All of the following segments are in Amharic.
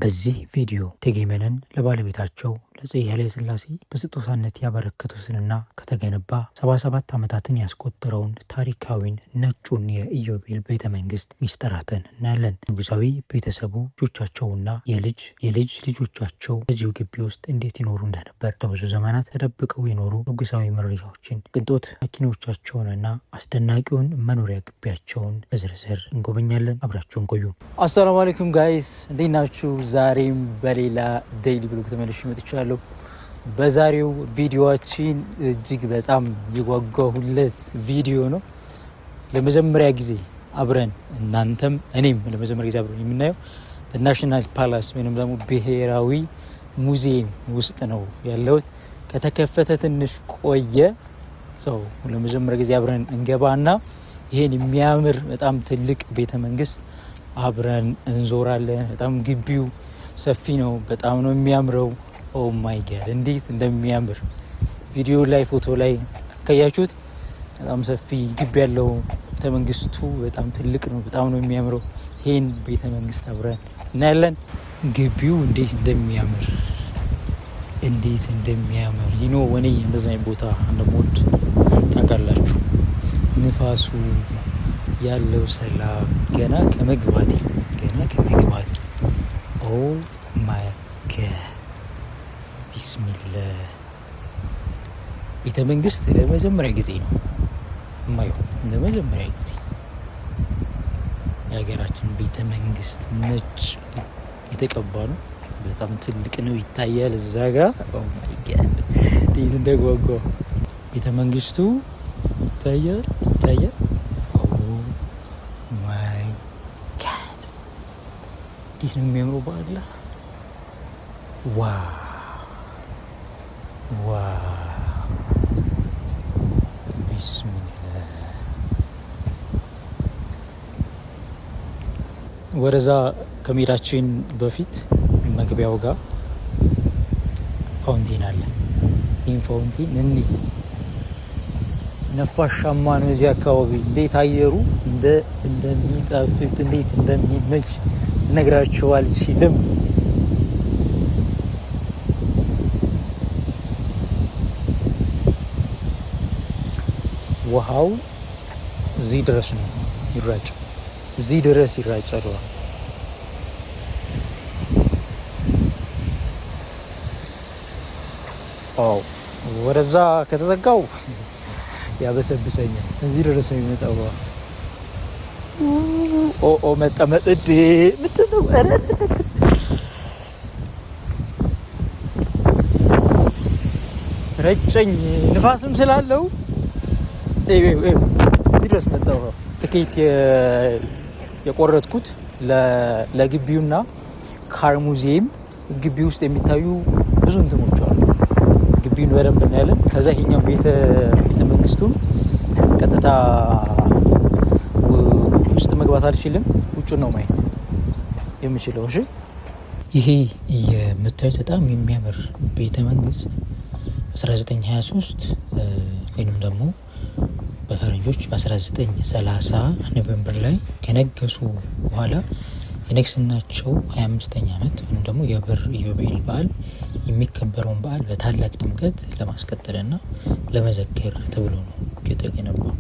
በዚህ ቪዲዮ እቴጌ መነን ለባለቤታቸው ለአፄ ኃይለ ሥላሴ በስጦታነት ያበረከቱትንና ከተገነባ 77 ዓመታትን ያስቆጠረውን ታሪካዊን ነጩን የኢዮቤል ቤተ መንግስት ሚስጥራትን እናያለን። ንጉሳዊ ቤተሰቡ ልጆቻቸውና የልጅ ልጆቻቸው በዚሁ ግቢ ውስጥ እንዴት ይኖሩ እንደነበር ለብዙ ዘመናት ተደብቀው የኖሩ ንጉሳዊ መረጃዎችን፣ ቅንጦት መኪኖቻቸውንና አስደናቂውን መኖሪያ ግቢያቸውን በዝርዝር እንጎበኛለን። አብራችሁን ቆዩ። አሰላሙ አለይኩም ጋይስ፣ እንዴት ናችሁ? ዛሬም በሌላ ዴይሊ ብሎግ ተመልሼ መጥቻለሁ። በዛሬው ቪዲዮአችን እጅግ በጣም የጓጓሁለት ቪዲዮ ነው። ለመጀመሪያ ጊዜ አብረን እናንተም እኔም ለመጀመሪያ ጊዜ አብረን የምናየው ናሽናል ፓላስ ወይንም ደግሞ ብሔራዊ ሙዚየም ውስጥ ነው ያለሁት። ከተከፈተ ትንሽ ቆየ። ሰው ለመጀመሪያ ጊዜ አብረን እንገባና ይሄን የሚያምር በጣም ትልቅ ቤተ መንግስት አብረን እንዞራለን። በጣም ግቢው ሰፊ ነው። በጣም ነው የሚያምረው። ኦ ማይ ጋድ እንዴት እንደሚያምር ቪዲዮ ላይ ፎቶ ላይ ካያችሁት በጣም ሰፊ ግቢ ያለው ቤተ መንግስቱ በጣም ትልቅ ነው። በጣም ነው የሚያምረው። ይሄን ቤተ መንግስት አብረን እናያለን። ግቢው እንዴት እንደሚያምር ይኖ ወኔ እንደዛ አይነት ቦታ እንደምወድ ታውቃላችሁ። ንፋሱ ያለው ሰላም ገና ከመግባቴ ኦ ማይ ጋድ ቢስሚላህ። ቤተ መንግስት ለመጀመሪያ ጊዜ ነው የማየው። ለመጀመሪያ ጊዜ የሀገራችን ቤተ መንግስት ነጭ የተቀባ ነው። በጣም ትልቅ ነው፣ ይታያል እዛ ጋር። ኦ ማይ ጋድ እንዴት እንደጓጓ ቤተ መንግስቱ ይታያል። እንዴት ነው የሚያምረው! በአላ ዋው ቢስሚላህ። ወደዛ ከመሄዳችን በፊት መግቢያው ጋር ፋውንቴን አለ። ይህን ፋውንቴን እንይ። ነፋሻማ ነው እዚህ አካባቢ። እንዴት አየሩ እንደሚጣፍጥ እንዴት እንደሚመች ነግራችሁ አልችልም። ውሃው እዚህ ድረስ ነው ይራጫል። እዚህ ድረስ ይራጫል። ወደዛ ከተዘጋው ያበሰብሰኛል። እዚህ ድረስ ነው የሚመጣው። መጠመጥ ምትነው? ረጨኝ። ንፋስም ስላለው እዚህ ድረስ መጣው። ትኬት የቆረጥኩት ለግቢውና ካር ሙዚየም ግቢ ውስጥ የሚታዩ ብዙ እንትኖች አሉ። ግቢውን በደንብ እናያለን። ከዛ ይሄኛው ቤተ መንግስቱን ቀጥታ ውስጥ መግባት አልችልም። ውጭ ነው ማየት የምችለው። እሺ፣ ይሄ የምታዩት በጣም የሚያምር ቤተ መንግስት በ1923 ወይንም ደግሞ በፈረንጆች በ1930 ኖቬምበር ላይ ከነገሱ በኋላ የንግስናቸው 25ኛ ዓመት ወይም ደግሞ የብር ኢዮቤል በዓል የሚከበረውን በዓል በታላቅ ድምቀት ለማስቀጠልና ለመዘከር ተብሎ ነው የተገነባው።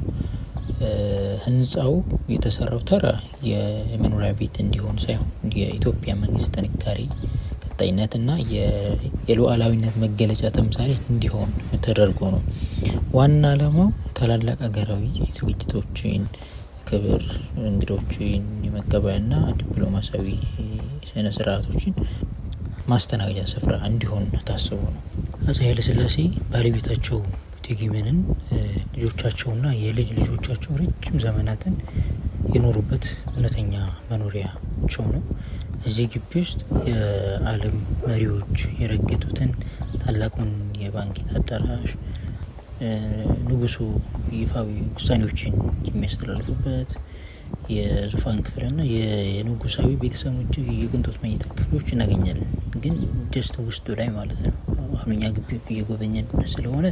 ህንፃው የተሰራው ተራ የመኖሪያ ቤት እንዲሆን ሳይሆን የኢትዮጵያ መንግስት ጥንካሬ፣ ቀጣይነትና የሉዓላዊነት መገለጫ ተምሳሌት እንዲሆን ተደርጎ ነው። ዋና ዓላማው ታላላቅ ሀገራዊ ዝግጅቶችን፣ ክብር እንግዶችን የመቀበያና ዲፕሎማሲያዊ ስነ ስርዓቶችን ማስተናገጃ ስፍራ እንዲሆን ታስቦ ነው። አፄ ኃይለ ሥላሴ ባለቤታቸው እቴጌ መነን ልጆቻቸውና የልጅ ልጆቻቸው ረጅም ዘመናትን የኖሩበት እውነተኛ መኖሪያቸው ነው። እዚህ ግቢ ውስጥ የዓለም መሪዎች የረገጡትን ታላቁን የባንኬት አዳራሽ፣ ንጉሱ ይፋዊ ውሳኔዎችን የሚያስተላልፉበት የዙፋን ክፍልና የንጉሳዊ ቤተሰቦች የቅንጦት መኝታ ክፍሎች እናገኛለን። ግን ጀስት ውስጡ ላይ ማለት ነው። አሁን እኛ ግቢ እየጎበኘን ስለሆነ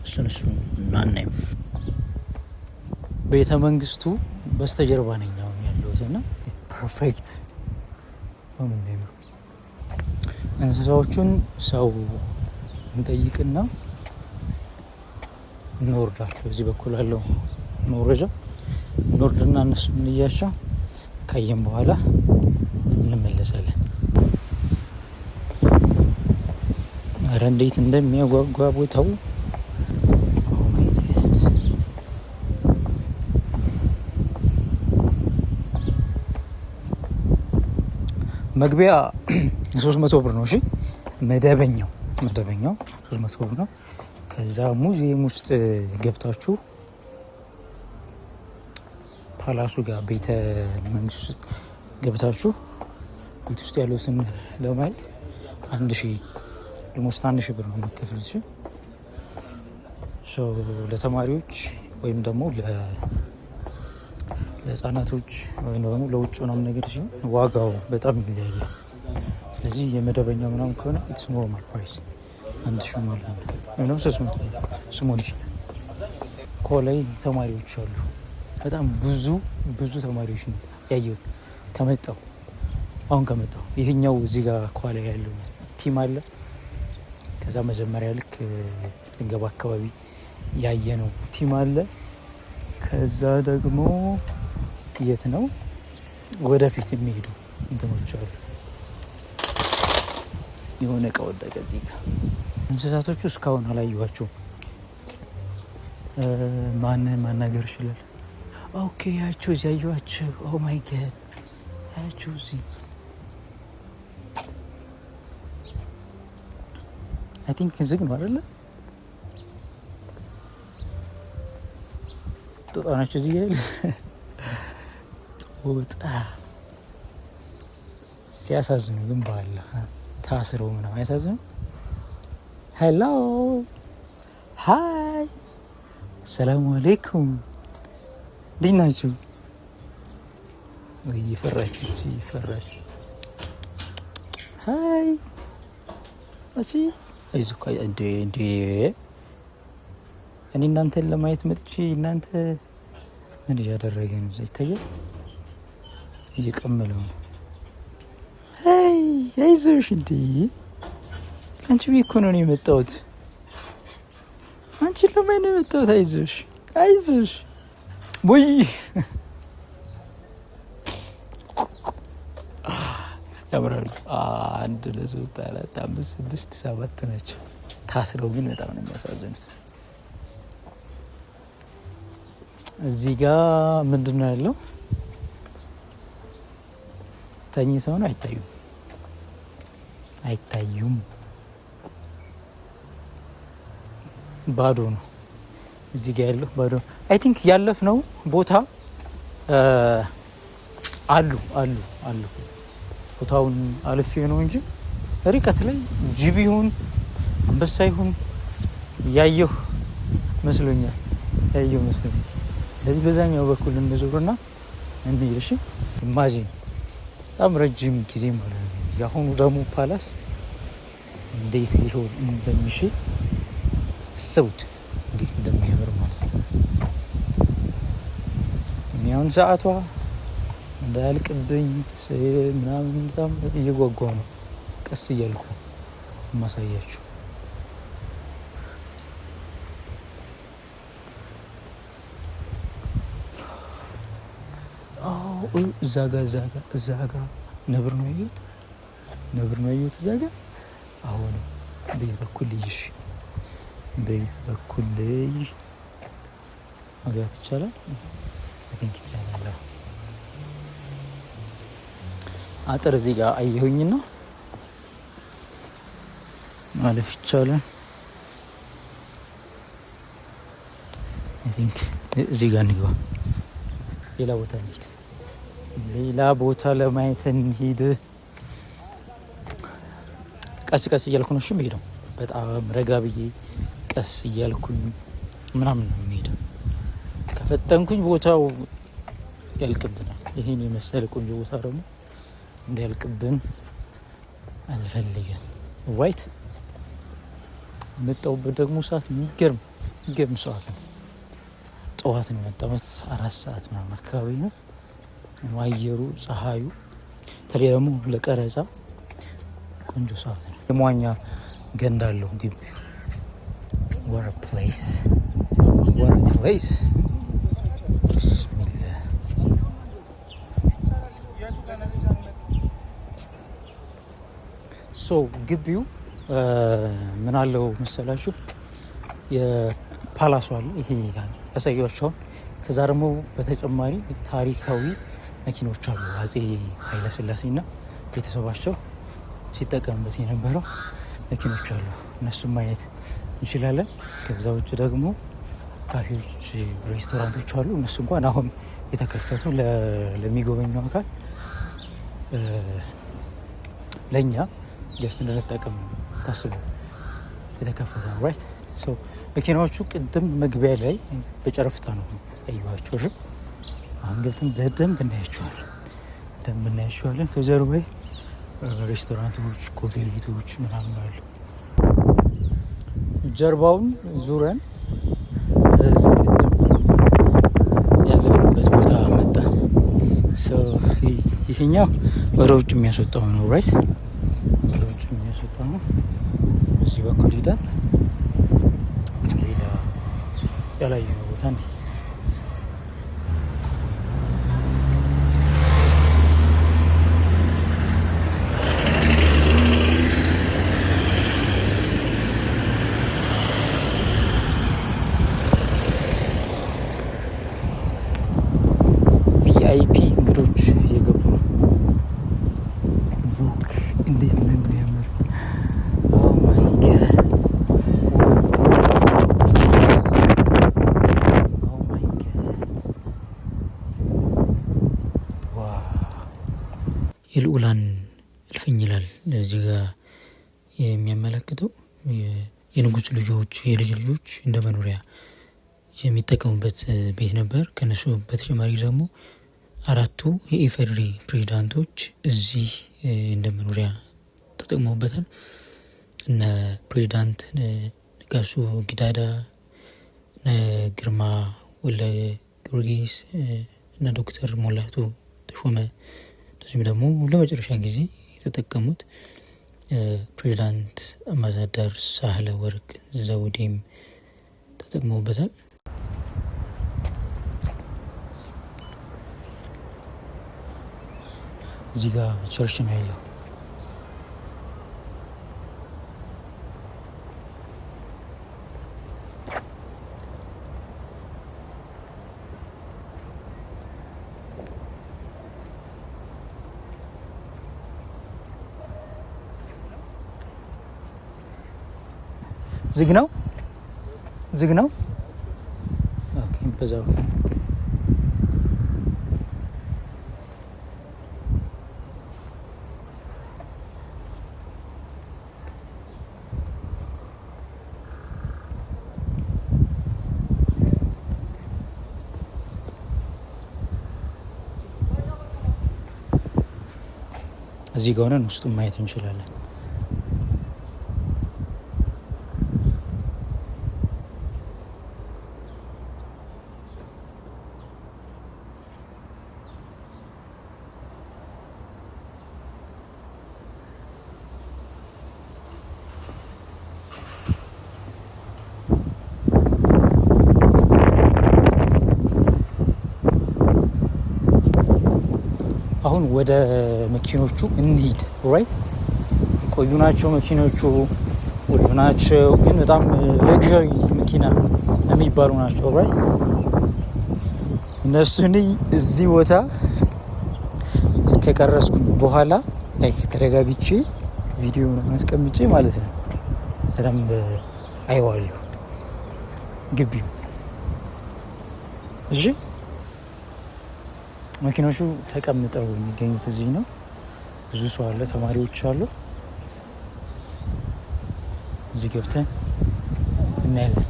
እሱን አናይም። ቤተ መንግስቱ በስተጀርባ ነኝ አሁን ያለሁት እና ፐርፌክት እንስሳዎቹን ሰው እንጠይቅና እንወርዳለን። በዚህ በኩል ያለው መውረጃ እንወርድና እነሱ እንያቸው ካየን በኋላ እንመለሳለን። አረ እንዴት እንደሚያጓጓ ቦታው! መግቢያ 300 ብር ነው። እሺ መደበኛው 300 ብር ነው። ከዛ ሙዚየም ውስጥ ገብታችሁ ፓላሱ ጋር ቤተ መንግስት ውስጥ ገብታችሁ ቤት ውስጥ ያሉትን ለማየት 1000 ብር ነው መከፈል። ለተማሪዎች ወይም ደግሞ ለህፃናቶች ወይም ደግሞ ለውጭ ምናምን ነገር ሲሆን ዋጋው በጣም ይለያያል። ስለዚህ የመደበኛው ምናምን ከሆነ ኢትስ ኖርማል ፕራይስ 1000 ማለት ነው ወይም ደግሞ 300 ስሞን ይችላል። ኮላይ ተማሪዎች አሉ። በጣም ብዙ ተማሪዎች ነው ያየሁት ከመጣው ይሄኛው እዚህ ጋር ኳላ ያለው ቲም አለ። ከዛ መጀመሪያ ልክ ልንገባ አካባቢ ያየነው ቲም አለ። ከዛ ደግሞ የት ነው ወደፊት የሚሄዱ እንትኖች አሉ። የሆነ እቃ ወደቀ እዚህ ጋር። እንስሳቶቹ እስካሁን አላየኋቸውም። ማንን ማናገር ይችላል? ኦኬ ያቸው እዚህ ያየኋቸው። ኦ ማይ ጋድ ያቸው እዚህ አይ ቲንክ ዝግ ነው አይደለ? ጦጣ ናቸው እዚህ ጋር ጦጣ ሲያሳዝኑ ግን ባላ ታስረው ምናምን አያሳዝኑ? ሄሎ ሃይ ሰላም አለይኩም እንዴት ናችሁ? ወይ ፈራች ሃይ እሺ አይዞህ እንዴ እኔ እናንተን ለማየት መጥቼ እናንተ ምን እያደረገ ነው? ይታያል እየቀመለው ነው። አይዞሽ እንዴ አንቺ ቤት እኮ ነው የመጣሁት። አንቺ ለማን ነው የመጣሁት? አይዞሽ ወይ ያምራሉ። 1 2 3 4 5 6 7 ናቸው። ታስረው ግን በጣም ነው የሚያሳዝኑት። እዚህ ጋር ምንድን ነው ያለው? ተኝተው ነው አይታዩም። ባዶ ነው። እዚህ ጋር ያለው ባዶ። አይ ቲንክ ያለፍነው ቦታ አሉ ቦታውን አልፌ ነው እንጂ ርቀት ላይ ጅብ ይሁን አንበሳ ይሁን ያየሁ መስሎኛል። ስለዚህ በዛኛው በኩል እንዞርና እንሂድ። እሺ ኢማጂን በጣም ረጅም ጊዜ ማለት ነው። የአሁኑ ደግሞ ፓላስ እንዴት ሊሆን እንደሚችል ሰውት እንዴት እንደሚያምር ማለት ነው። እኔ አሁን ሰዓቷ እንዳያልቅብኝ ምናምን በጣም እየጓጓሁ ነው። ቀስ እያልኩ ማሳያችሁ። እዛ ጋ ነብር ነው ያየሁት። እዛ ጋ አሁን ቤት በኩል መግባት ይቻላል። ይቻላል። አጥር እዚህ ጋር አየሁኝና ማለፍ ይቻላል። እዚህ ጋር እንግባ። ሌላ ቦታ ለማየት እንሂድ። ቀስ እያልኩ ነው የምሄደው። በጣም ረጋ ብዬ ቀስ እያልኩኝ ምናምን ነው የምሄደው። ከፈጠንኩኝ ቦታው ያልቅብናል። ይሄን የመሰለ ቆንጆ ቦታ ደግሞ እንዲያልቅብን አልፈልግም። ዋይት የመጣሁበት ደግሞ ሰዓት የሚገርም ሰዓት ነው። ጠዋት ነው የመጣሁት። 4 ሰዓት ምናምን አካባቢ ነው። አየሩ ፀሐዩ በተለይ ደግሞ ለቀረጻ ቆንጆ ሰዓት ነው። የመዋኛ ገንዳ አለው ግቢ። what a place ሶ ግቢው ምን አለው መሰላችሁ? የፓላሱ አለ ይሄ ያሳያቸውን። ከዛ ደግሞ በተጨማሪ ታሪካዊ መኪኖች አሉ። አፄ ኃይለሥላሴና ቤተሰባቸው ሲጠቀምበት የነበረው መኪኖች አሉ። እነሱም ማየት እንችላለን። ከዛ ውጭ ደግሞ ካፌዎች፣ ሬስቶራንቶች አሉ። እነሱ እንኳን አሁን የተከፈቱ ለሚጎበኘው አካል ለእኛ ጀስት እንድንጠቀም ታስቦ የተከፈተ ነው። ራይት ሶ መኪናዎቹ ቅድም መግቢያ ላይ በጨረፍታ ነው ያየኋቸው። አሁን ገብተን በደንብ እናያቸዋለን። ከጀርባ ሬስቶራንቶች፣ ኮፊ ቤቶች ምናምን አሉ። ጀርባውን ዙረን እዚህ ቅድም ያለፍንበት ቦታ መጣ። ይሄኛው ወደ ውጭ የሚያስወጣው ነው። ራይት ወደ ውጭ የሚያስወጣው ነው። እዚህ በኩል ሂደን ሌላ ያላየነው ቦታ ነው። ቪአይፒ እንግዶች እየገቡ ነው። ሉክ እንዴት እንደሚያምር የልዑላን እልፍኝ ይላል እዚህ ጋር የሚያመለክተው። የንጉሥ ልጆች፣ የልጅ ልጆች እንደ መኖሪያ የሚጠቀሙበት ቤት ነበር። ከነሱ በተጨማሪ ደግሞ 4ቱ የኢፌዴሪ ፕሬዚዳንቶች እዚህ እንደ መኖሪያ ተጠቅመውበታል። እነ ፕሬዚዳንት ነጋሶ ጊዳዳ፣ ግርማ ወልደ ጊዮርጊስ እና ዶክተር ሙላቱ ተሾመ፣ እንደዚሁም ደግሞ ለመጨረሻ ጊዜ የተጠቀሙት ፕሬዚዳንት አምባሳደር ሳህለ ወርቅ ዘውዴም ተጠቅመውበታል። እዚህ ጋር ቸርች ነው ያለው። ዝግ ነው። ኦኬ በዛው እዚህ ጋር ሆነን ውስጡን ማየት እንችላለን። አሁን ወደ መኪኖቹ እንሂድ። ራይት ቆዩ ናቸው መኪኖቹ፣ ቆዩ ናቸው ግን በጣም ለግዠሪ መኪና የሚባሉ ናቸው። ራይት እነሱን እዚህ ቦታ ከቀረስኩ በኋላ ተረጋግቼ ቪዲዮ ማስቀምጬ ማለት ነው በደንብ አይዋለሁ ግቢው። እሺ መኪኖቹ ተቀምጠው የሚገኙት እዚህ ነው። ብዙ ሰው አለ፣ ተማሪዎች አሉ። እዚህ ገብተን እናያለን።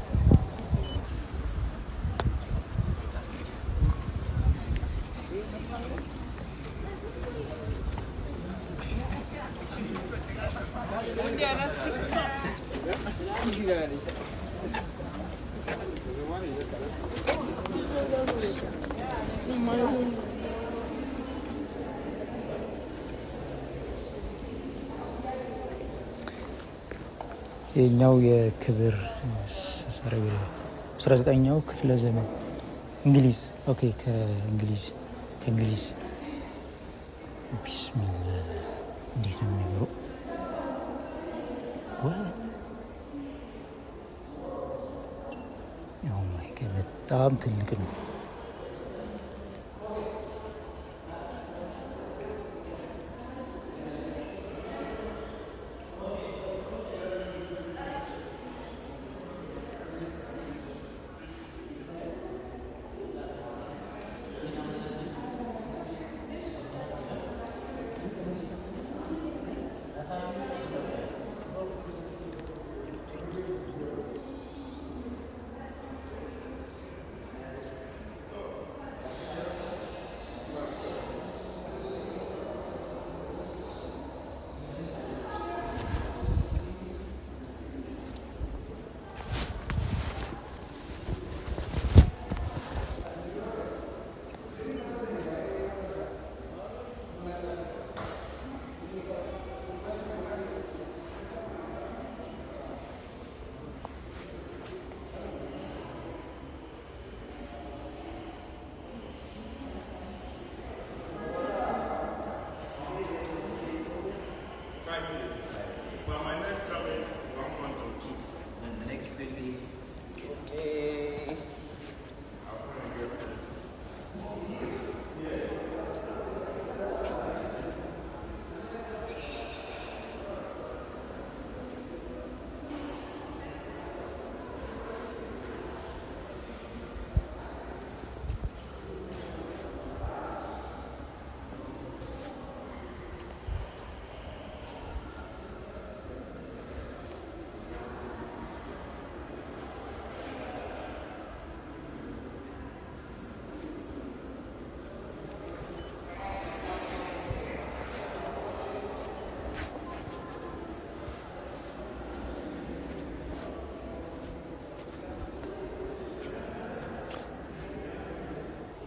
የኛው የክብር ሰረገላ 19ኛው ክፍለ ዘመን እንግሊዝ። ኦኬ ከእንግሊዝ ቢስሚላ እንዴት ነው የሚያምረው! በጣም ትልቅ ነው።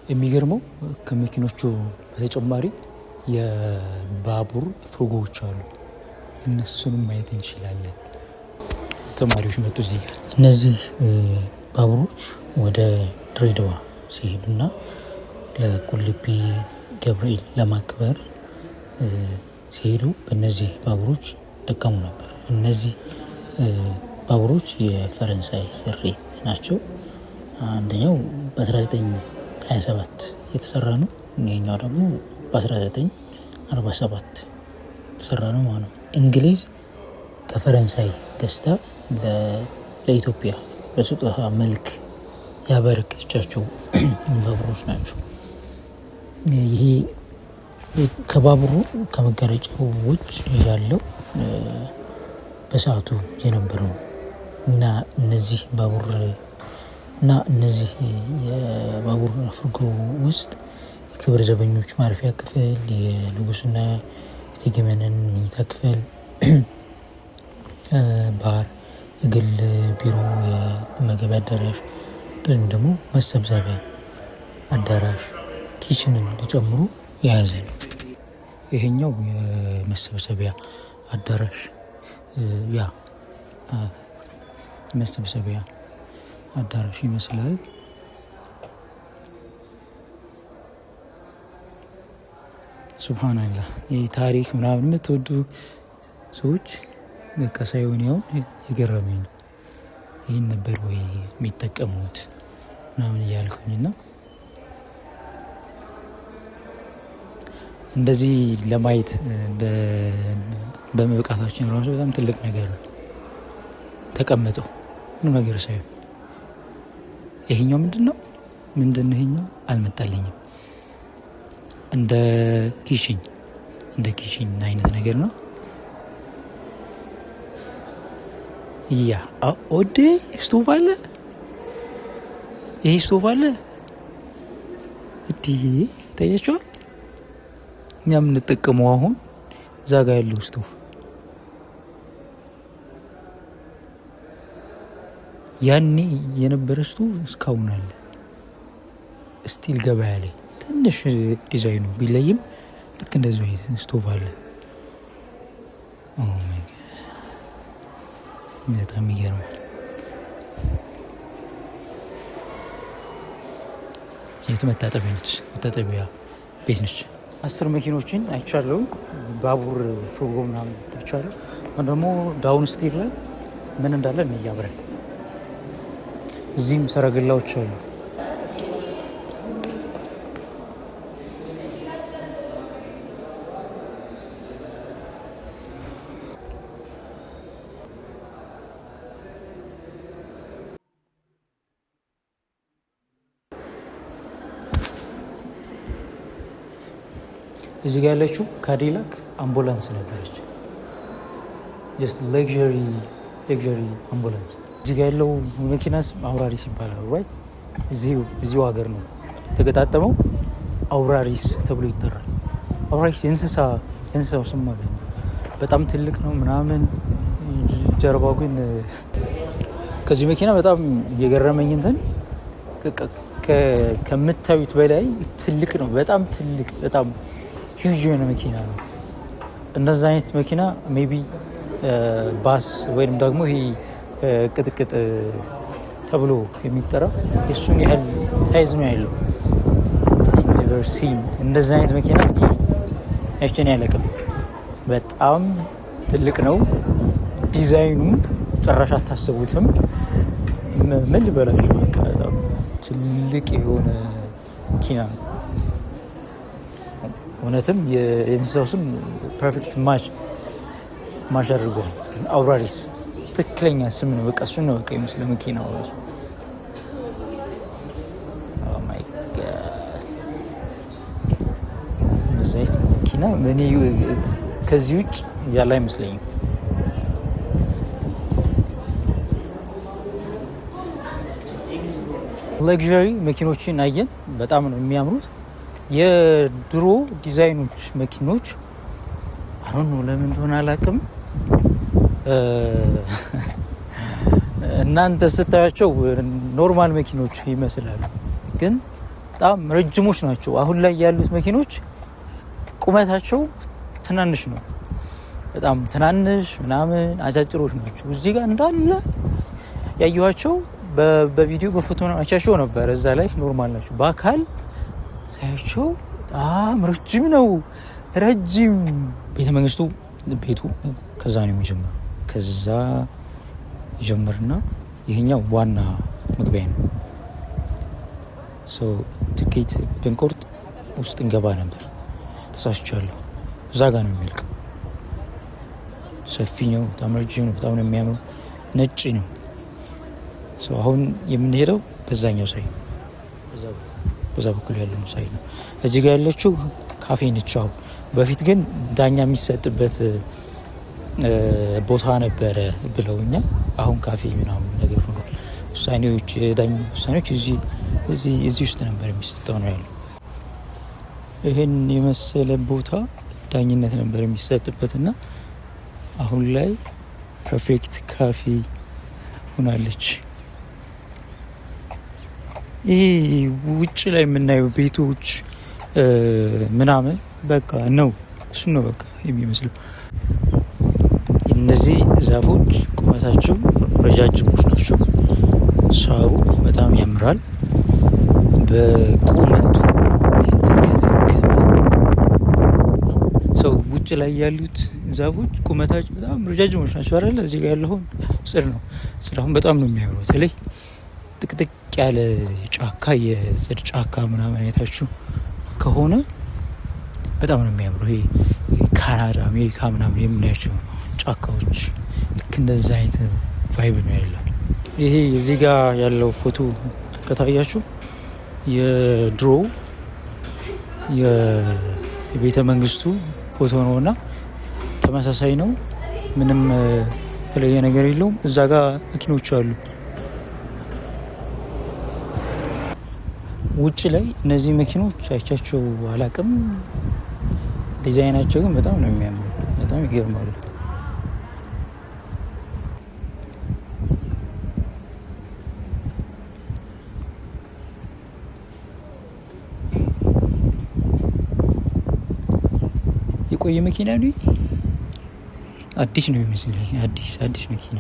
የሚገርመው ከመኪኖቹ በተጨማሪ የባቡር ፍርጎዎች አሉ። እነሱንም ማየት እንችላለን። ተማሪዎች መጡ እዚህ ጋር። እነዚህ ባቡሮች ወደ ድሬዳዋ ሲሄዱና ለቁልቢ ገብርኤል ለማክበር ሲሄዱ በእነዚህ ባቡሮች ይጠቀሙ ነበር። እነዚህ ባቡሮች የፈረንሳይ ስሪት ናቸው። አንደኛው በ1927 የተሰራ ነው። ይሄኛው ደግሞ በ1947 የተሰራ ነው ማለት ነው። እንግሊዝ ከፈረንሳይ ገዝታ ለኢትዮጵያ በስጦታ መልክ ያበረከተቻቸው ባቡሮች ናቸው። ይሄ ከባቡሩ ከመጋረጃው ውጭ ያለው በሰዓቱ የነበረው እና እነዚህ የባቡር ፍርጎ ውስጥ የክብር ዘበኞች ማረፊያ ክፍል፣ የንጉስና እቴጌ መነን መኝታ ክፍል፣ ባር፣ የግል ቢሮ፣ የመመገቢያ አዳራሽ እንደዚሁም ደግሞ መሰብሰቢያ አዳራሽ ኪችንን ጨምሮ የያዘ ነው። ይሄኛው የመሰብሰቢያ አዳራሽ መሰብሰቢያ አዳራሽ ይመስላል። ሱብሃንአላህ። ይህ ታሪክ ምናምን የምትወዱ ሰዎች በቃ ሳይሆን ያውን የገረመኝ ነው። ይህን ነበር ወይ የሚጠቀሙት ምናምን እያልኩኝና እንደዚህ ለማየት በመብቃታችን ራሱ በጣም ትልቅ ነገር ነው። ተቀምጠው ምንም ነገር ሳይሆን ይሄኛው ምንድን ነው ይሄኛው አልመጣልኝም። እንደ ኪሽን አይነት ነገር ነው። ያ ኦዴ ስቶቭ አለ። ይሄ ስቶቭ አለ ይታያቸዋል። እኛ የምንጠቀመው አሁን እዛ ጋር ያለው ስቶቭ ያኔ የነበረ ስቶቭ እስካሁን አለ። ስቲል ገበያ ላይ ትንሽ ዲዛይኑ ቢለይም ልክ እንደዚህ ስቶቭ አለ። በጣም ይገርማል። መታጠቢያ ነች፣ መታጠቢያ ቤት ነች። 10 መኪኖችን አይቻለሁ። ባቡር ፍርጎ ምናምን አይቻለሁ። አሁን ደግሞ ዳውን ስቴር ላይ ምን እንዳለ እንያብረን። እዚህም ሰረገላዎች አሉ። እዚህ ጋር ያለችው ካዲላክ አምቡላንስ ነበረች። ጀስት ሌክዠሪ አምቡላንስ። እዚህ ጋር ያለው መኪናስ አውራሪስ ይባላል። ራይት እዚሁ ሀገር ነው የተገጣጠመው። አውራሪስ ተብሎ ይጠራል። አውራሪስ የእንስሳው ስም ማለት ነው። በጣም ትልቅ ነው ምናምን። ጀርባው ግን ከዚህ መኪና በጣም የገረመኝ እንትን ከምታዩት በላይ ትልቅ ነው። በጣም ትልቅ፣ በጣም ሂውጅ የሆነ መኪና ነው። እንደዛ አይነት መኪና ሜይ ቢ ባስ ወይም ደግሞ ይሄ ቅጥቅጥ ተብሎ የሚጠራው የእሱን ያህል ሳይዝ ነው ያለው። ኔቨር ሲን እንደዛ አይነት መኪና ያችን ያለቅም። በጣም ትልቅ ነው። ዲዛይኑ ጭራሽ አታስቡትም። ምን ልበላችሁ፣ በቃ በጣም ትልቅ የሆነ መኪና ነው። እውነትም የእንስሳው ስም ፐርፌክት ማች አድርጓል። አውራሪስ ትክክለኛ ስም ነው። በቃ እሱን ነው በቃ ይመስለ መኪናው ራሱ። እንደዚህ አይነት መኪና እኔ ከዚህ ውጭ ያለ አይመስለኝም። ሌክዠሪ መኪኖችን አየን። በጣም ነው የሚያምሩት። የድሮ ዲዛይኖች መኪኖች አሁን ነው ለምን እንደሆነ አላውቅም። እናንተ ስታያቸው ኖርማል መኪኖች ይመስላሉ፣ ግን በጣም ረጅሞች ናቸው። አሁን ላይ ያሉት መኪኖች ቁመታቸው ትናንሽ ነው። በጣም ትናንሽ ምናምን አጫጭሮች ናቸው። እዚህ ጋር እንዳለ ያየኋቸው በቪዲዮ በፎቶ አይቻቸው ነበር። እዛ ላይ ኖርማል ናቸው። በአካል ሳያቸው በጣም ረጅም ነው። ረጅም ቤተ መንግስቱ ቤቱ ከዛ ነው የሚጀምረው። ከዛ ይጀምርና ይሄኛው ዋና መግቢያ ነው። ትኬት ብንቆርጥ ውስጥ እንገባ ነበር። ተሳስቻለሁ። እዛ ጋር ነው የሚልቀው። ሰፊ ነው። በጣም ረጅም ነው። በጣም ነው የሚያምረው። ነጭ ነው። አሁን የምንሄደው በዛኛው ሳይ ነው። በዛ በኩል ያለው ሳይ ነው። እዚህ ጋር ያለችው ካፌ ነች። አሁን በፊት ግን ዳኛ የሚሰጥበት ቦታ ነበረ ብለውኛል። አሁን ካፌ ምናምን ነገር ሆኗል። የዳኛ ውሳኔዎች እዚህ ውስጥ ነበር የሚሰጠው ነው ያለው። ይህን የመሰለ ቦታ ዳኝነት ነበር የሚሰጥበትና አሁን ላይ ፐርፌክት ካፌ ሆናለች። ይህ ውጭ ላይ የምናየው ቤቶች ምናምን በቃ ነው። እሱ ነው በቃ የሚመስለው። እነዚህ ዛፎች ቁመታቸው ረጃጅሞች ናቸው። ሳሩ በጣም ያምራል። በቁመቱ የተከረከመ ሰው ውጭ ላይ ያሉት ዛፎች ቁመታቸው በጣም ረጃጅሞች ናቸው አይደለ? እዚህ ጋር ያለውን ጽድ ነው። ጽድ አሁን በጣም ነው የሚያምረው። በተለይ ጥቅጥቅ ያለ ጫካ፣ የጽድ ጫካ ምናምን አይታችሁ ከሆነ በጣም ነው የሚያምረው። ይሄ ካናዳ፣ አሜሪካ ምናምን የምናያቸው ጫካዎች ልክ እንደዛ አይነት ቫይብ ነው ያለው። ይሄ እዚህ ጋር ያለው ፎቶ ከታያችሁ የድሮ የቤተ መንግስቱ ፎቶ ነው እና ተመሳሳይ ነው። ምንም የተለየ ነገር የለውም። እዛ ጋር መኪኖች አሉ። ውጭ ላይ እነዚህ መኪኖች አይቻቸው አላቅም። ዲዛይናቸው ግን በጣም ነው የሚያምሩ። በጣም ይገርማሉ። የቆየ መኪና ነው። አዲስ ነው ይመስለኝ። አዲስ መኪና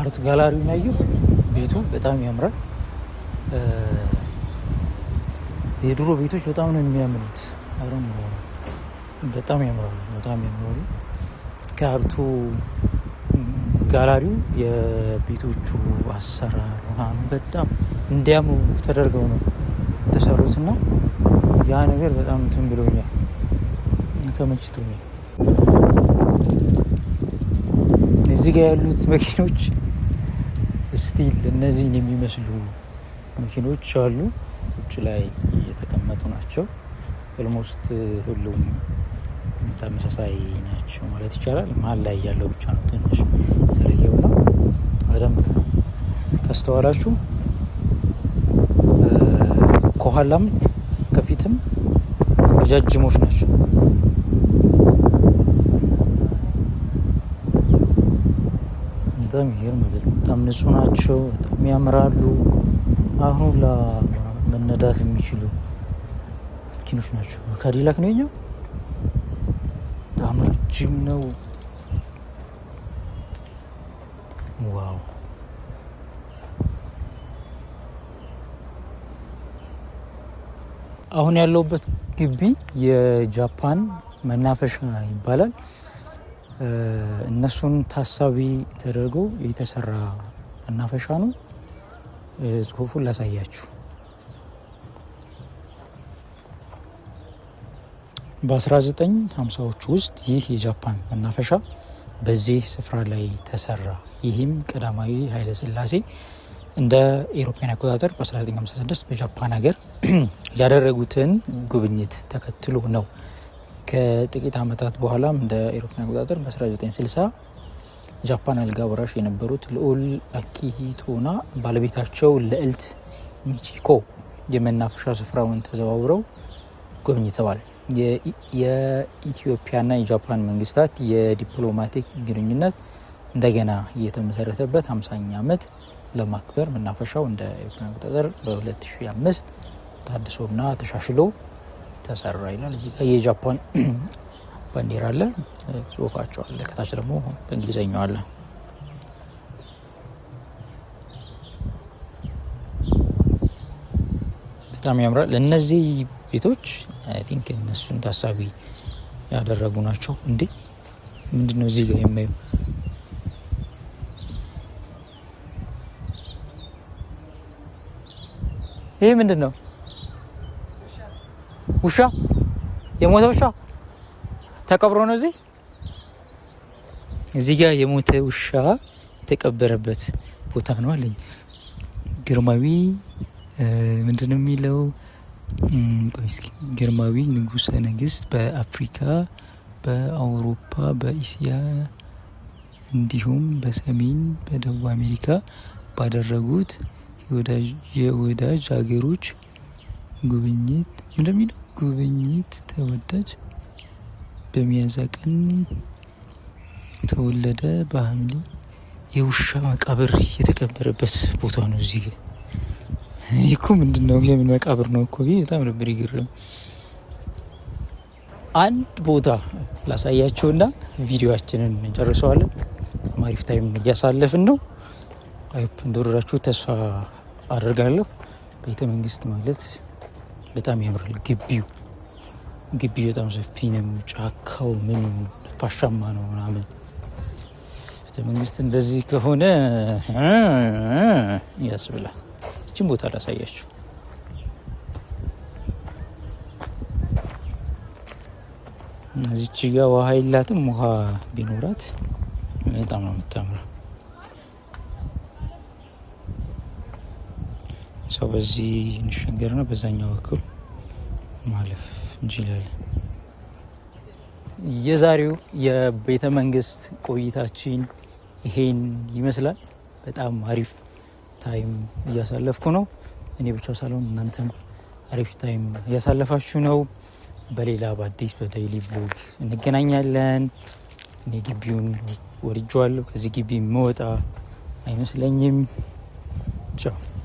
አርት ጋላሪውን ያየሁ። ቤቱ በጣም ያምራል። የድሮ ቤቶች በጣም ነው የሚያምሩት። በጣም ያምራሉ። ከአርቱ ጋላሪው የቤቶቹ አሰራር ምናምን በጣም እንዲያምሩ ተደርገው ነው የተሰሩትና ያ ነገር በጣም እንትን ብሎኛል፣ ተመችቶኛል። እዚህ ጋር ያሉት መኪኖች ስቲል እነዚህን የሚመስሉ መኪኖች አሉ። ውጭ ላይ የተቀመጡ ናቸው። ኦልሞስት ሁሉም ተመሳሳይ ናቸው ማለት ይቻላል። መሀል ላይ ያለው ብቻ ነው ትንሽ የተለየው ነው። በደንብ ካስተዋላችሁ ከኋላም ከፊትም ረጃጅሞች ናቸው። በጣም ንጹህ ናቸው። በጣም ያምራሉ። አሁን ለመነዳት የሚችሉ መኪኖች ናቸው። ካዲላክ ነው የኛው። በጣም ረጅም ነው። ዋው! አሁን ያለውበት ግቢ የጃፓን መናፈሻ ይባላል። እነሱን ታሳቢ ተደርጎ የተሰራ መናፈሻ ነው። ጽሁፉን ላሳያችሁ። በ1950ዎቹ ውስጥ ይህ የጃፓን መናፈሻ በዚህ ስፍራ ላይ ተሰራ። ይህም ቀዳማዊ ኃይለ ሥላሴ እንደ ኤሮፓያን አቆጣጠር በ1956 በጃፓን ሀገር ያደረጉትን ጉብኝት ተከትሎ ነው። ከጥቂት ዓመታት በኋላም እንደ ኤሮፓያን አቆጣጠር በ1960 ጃፓን አልጋ ወራሽ የነበሩት ልዑል አኪሂቶና ባለቤታቸው ልዕልት ሚቺኮ የመናፈሻ ስፍራውን ተዘዋውረው ጎብኝተዋል። የኢትዮጵያና የጃፓን መንግስታት የዲፕሎማቲክ ግንኙነት እንደገና የተመሰረተበት 50ኛ ዓመት ለማክበር መናፈሻው እንደ ኤሮፓያን አቆጣጠር በ2005 ታድሶና ተሻሽሎ ተሰራ ይላል። እዚህ ጋር የጃፓን ባንዲራ አለ፣ ጽሁፋቸው አለ። ከታች ደግሞ በእንግሊዘኛው አለ። በጣም ያምራል። እነዚህ ቤቶች አይ ቲንክ እነሱን ታሳቢ ያደረጉ ናቸው። እንዴ ምንድነው እዚህ ጋር የማየው? ይሄ ምንድነው? ውሻ? የሞተ ውሻ ተቀብሮ ነው እዚህ ጋር የሞተ ውሻ የተቀበረበት ቦታ ነው አለኝ። ግርማዊ ምንድነው የሚለው? ግርማዊ ንጉሠ ነገሥት በአፍሪካ፣ በአውሮፓ፣ በኢስያ እንዲሁም በሰሜን በደቡብ አሜሪካ ባደረጉት የወዳጅ ሀገሮች ጉብኝት እንደሚለው ጉብኝት ተወዳጅ በሚያዝያ ቀን ተወለደ። በሐምሌ የውሻ መቃብር የተቀበረበት ቦታ ነው። እዚህ እኔ እኮ ምንድነው የምን መቃብር ነው እኮ በጣም ነበር ይገርም። አንድ ቦታ ላሳያቸውና ቪዲዮአችንን እንጨርሰዋለን። አሪፍ ታይም እያሳለፍን ነው። አይፕ እንደወረዳችሁ ተስፋ አድርጋለሁ። ቤተ መንግስት ማለት በጣም ያምራል። ግቢው በጣም ሰፊ ነው። ጫካው ምኑ ነፋሻማ ነው ምናምን። ቤተ መንግስት እንደዚህ ከሆነ ያስብላል። ይችን ቦታ ላሳያችሁ። እዚች ጋ ውሃ የላትም። ውሃ ቢኖራት በጣም ነው የምታምረው። ሰው በዚህ እንሻገር ነው፣ በዛኛው በኩል ማለፍ እንችላለን። የዛሬው የቤተ መንግስት ቆይታችን ይሄን ይመስላል። በጣም አሪፍ ታይም እያሳለፍኩ ነው። እኔ ብቻ ሳልሆን እናንተም አሪፍ ታይም እያሳለፋችሁ ነው። በሌላ በአዲስ በዴይሊ ቭሎግ እንገናኛለን። እኔ ግቢውን ወድጄዋለሁ። ከዚህ ግቢ መወጣ አይመስለኝም። ቻው።